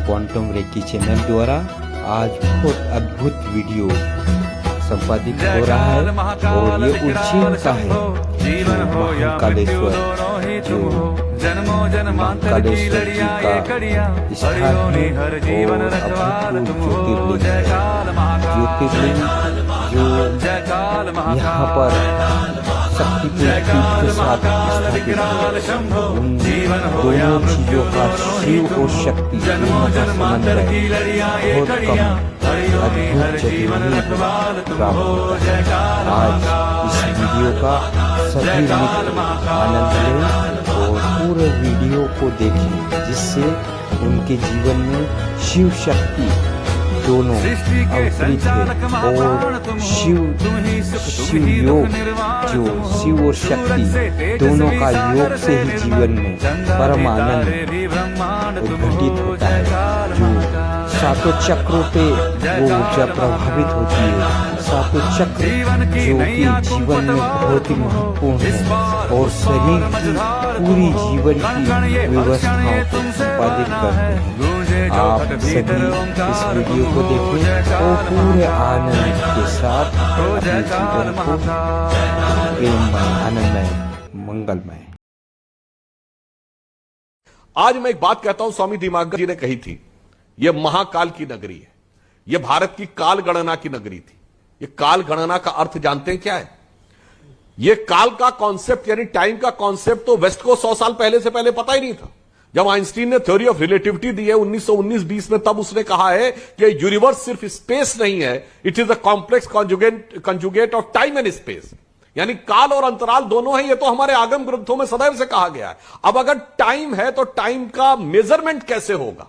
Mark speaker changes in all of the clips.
Speaker 1: Quantum recce channel द्वारा आज बहुत अद्भुत वीडियो संपादित हो रहा है और ये उज्जैन का है महाकालेश्वर जो महाकालेश्वर जी का स्थान है और अभूतपूर्व ज्योतिर्लिंग जो यहाँ पर शक्तिपूर्ण के साथ स्थापित है। उन दोनों चीजों का शिव और शक्ति दोनों का समन्वय बहुत कम अद्भुत जगह में प्राप्त होता है। आज इस वीडियो का सभी मित्र आनंद लें और पूरे वीडियो को देखें जिससे उनके जीवन में शिव शक्ति दोनों अवतरित है और शिव योग जो शिव और शक्ति दोनों का योग से ही जीवन में परम आनंद उद्घटित होता है। जो सातों चक्रों पे वो ऊर्जा प्रभावित होती है। सातों चक्र जो कि जीवन में बहुत ही महत्वपूर्ण है और शरीर की पूरी जीवन की व्यवस्थाओं को संपादित करते हैं। आप सभी इस वीडियो को देखें और पूरे आनंद के साथ अपने जीवन को प्रेममय, आनंदमय, मंगलमय।
Speaker 2: आज मैं एक बात कहता हूं, स्वामी दिमाग जी ने कही थी, यह महाकाल की नगरी है। यह भारत की काल गणना की नगरी थी। यह काल गणना का अर्थ जानते हैं क्या है? यह काल का कॉन्सेप्ट यानी टाइम का कॉन्सेप्ट तो वेस्ट को 100 साल पहले से पहले पता ही नहीं था। जब आइंस्टीन ने थ्योरी ऑफ रिलेटिविटी दी है 1919-20 में, तब उसने कहा है कि यूनिवर्स सिर्फ स्पेस नहीं है, it is a complex conjugate of time and space, यानी काल और अंतराल दोनों हैं। ये तो हमारे आगम ग्रंथों में सदैव से कहा गया है। अब अगर टाइम है तो टाइम का मेजरमेंट कैसे होगा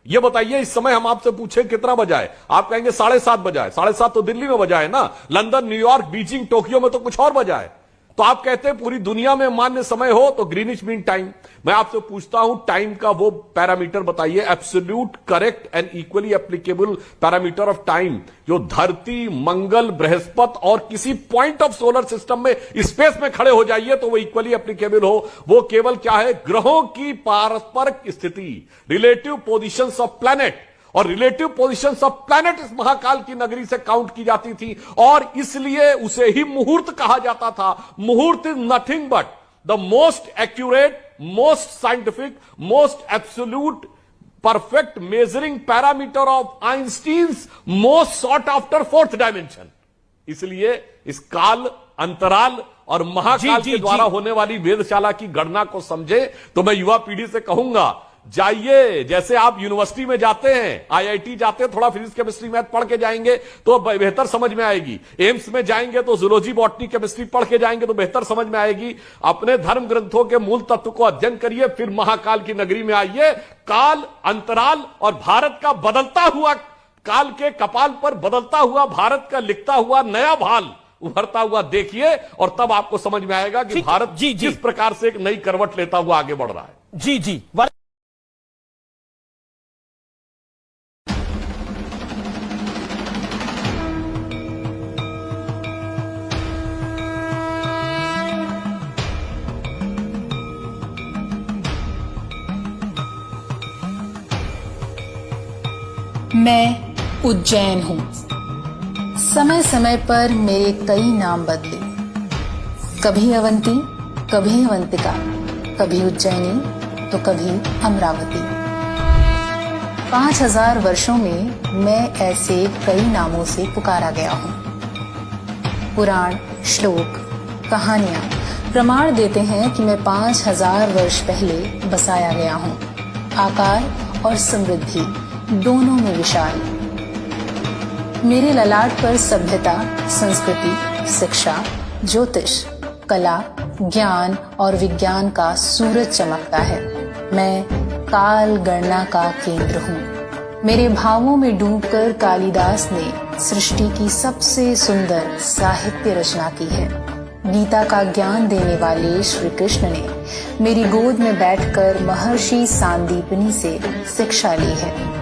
Speaker 2: ये बताइए। इस समय हम आपसे पूछे कितना बजा है, आप कहेंगे 7:30 बजा है। 7:30 तो दिल्ली में बजा है ना, लंदन, न्यूयॉर्क, बीजिंग, टोक्यो में तो कुछ और बजा है। तो आप कहते हैं पूरी दुनिया में मान्य समय हो तो ग्रीनिच मीन टाइम। मैं आपसे पूछता हूं टाइम का वो पैरामीटर बताइए, absolute correct and equally applicable parameter of time जो धरती, मंगल, बृहस्पति और किसी पॉइंट ऑफ सोलर सिस्टम में स्पेस में खड़े हो जाइए तो वो इक्वली एप्लीकेबल हो। वो केवल क्या है? ग्रहों की पारस्परिक स्थिति, रिलेटिव पोजिशंस ऑफ प्लैनेट, और रिलेटिव पोजीशंस ऑफ प्लैनेट इस महाकाल की नगरी से काउंट की जाती थी और इसलिए उसे ही मुहूर्त कहा जाता था। मुहूर्त is nothing but the most accurate, most scientific, most absolute perfect measuring parameter of Einstein's most sought after fourth dimension. इसलिए इस काल, अंतराल और महाकाल के द्वारा होने वाली वेधशाला की गणना को समझे तो मैं युवा पीढ़ी से कहूंगा, जाइए। जैसे आप यूनिवर्सिटी में जाते हैं, आईआईटी जाते हैं, थोड़ा फिजिक्स, केमिस्ट्री, मैथ पढ़ के जाएंगे तो बेहतर समझ में आएगी। एम्स में जाएंगे तो जूलॉजी, बॉटनी, केमिस्ट्री पढ़ के जाएंगे तो बेहतर समझ में आएगी। अपने धर्म ग्रंथों के मूल तत्व को अध्ययन करिए, फिर महाकाल की नगरी में आइए। काल, अंतराल और भारत का बदलता हुआ, काल के कपाल पर बदलता हुआ भारत का लिखता हुआ नया भाल उभरता हुआ देखिए और तब आपको समझ में आएगा कि भारत किस प्रकार से एक नई करवट लेता हुआ आगे बढ़ रहा है।
Speaker 3: जी जी।
Speaker 4: मैं उज्जैन हूँ। समय समय पर मेरे कई नाम बदले, कभी अवंती, कभी अवंतिका, कभी उज्जैनी तो कभी अमरावती। 5000 वर्षों में मैं ऐसे कई नामों से पुकारा गया हूँ। पुराण, श्लोक, कहानियां प्रमाण देते हैं कि मैं 5000 वर्ष पहले बसाया गया हूँ। आकार और समृद्धि दोनों में विशाल। मेरे ललाट पर सभ्यता, संस्कृति, शिक्षा, ज्योतिष, कला, ज्ञान और विज्ञान का सूरज चमकता है। मैं काल गणना का केंद्र हूँ। मेरे भावों में डूबकर कालिदास ने सृष्टि की सबसे सुंदर साहित्य रचना की है। गीता का ज्ञान देने वाले श्री कृष्ण ने मेरी गोद में बैठकर महर्षि सांदीपनी से शिक्षा ली है।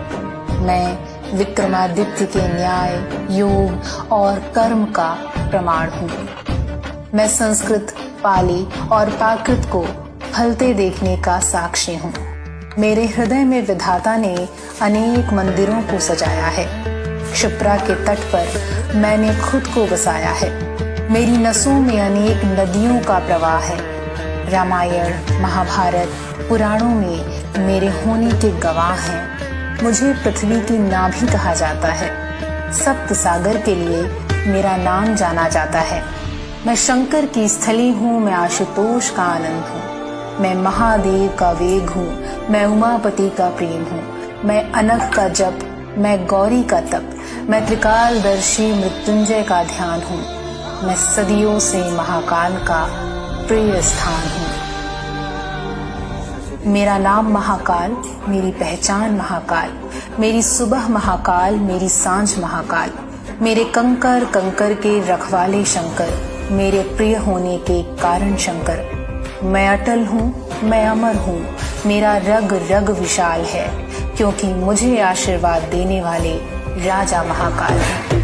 Speaker 4: मैं विक्रमादित्य के न्याय, योग और कर्म का प्रमाण हूँ। मैं संस्कृत, पाली और प्राकृत को फलते देखने का साक्षी हूँ। मेरे हृदय में विधाता ने अनेक मंदिरों को सजाया है। क्षिप्रा के तट पर मैंने खुद को बसाया है। मेरी नसों में अनेक नदियों का प्रवाह है। रामायण, महाभारत, पुराणों में मेरे होने के गवाह हैं। मुझे पृथ्वी की नाभि कहा जाता है। सप्त सागर के लिए मेरा नाम जाना जाता है। मैं शंकर की स्थली हूँ, मैं आशुतोष का आनंद हूँ, मैं महादेव का वेग हूँ, मैं उमापति का प्रेम हूँ, मैं अनघ का जप, मैं गौरी का तप, मैं त्रिकालदर्शी मृत्युंजय का ध्यान हूँ, मैं सदियों से महाकाल का प्रिय स्थान हूँ। मेरा नाम महाकाल, मेरी पहचान महाकाल, मेरी सुबह महाकाल, मेरी सांझ महाकाल, मेरे कंकर कंकर के रखवाले शंकर, मेरे प्रिय होने के कारण शंकर। मैं अटल हूँ, मैं अमर हूँ, मेरा रग रग विशाल है, क्योंकि मुझे आशीर्वाद देने वाले राजा महाकाल हैं।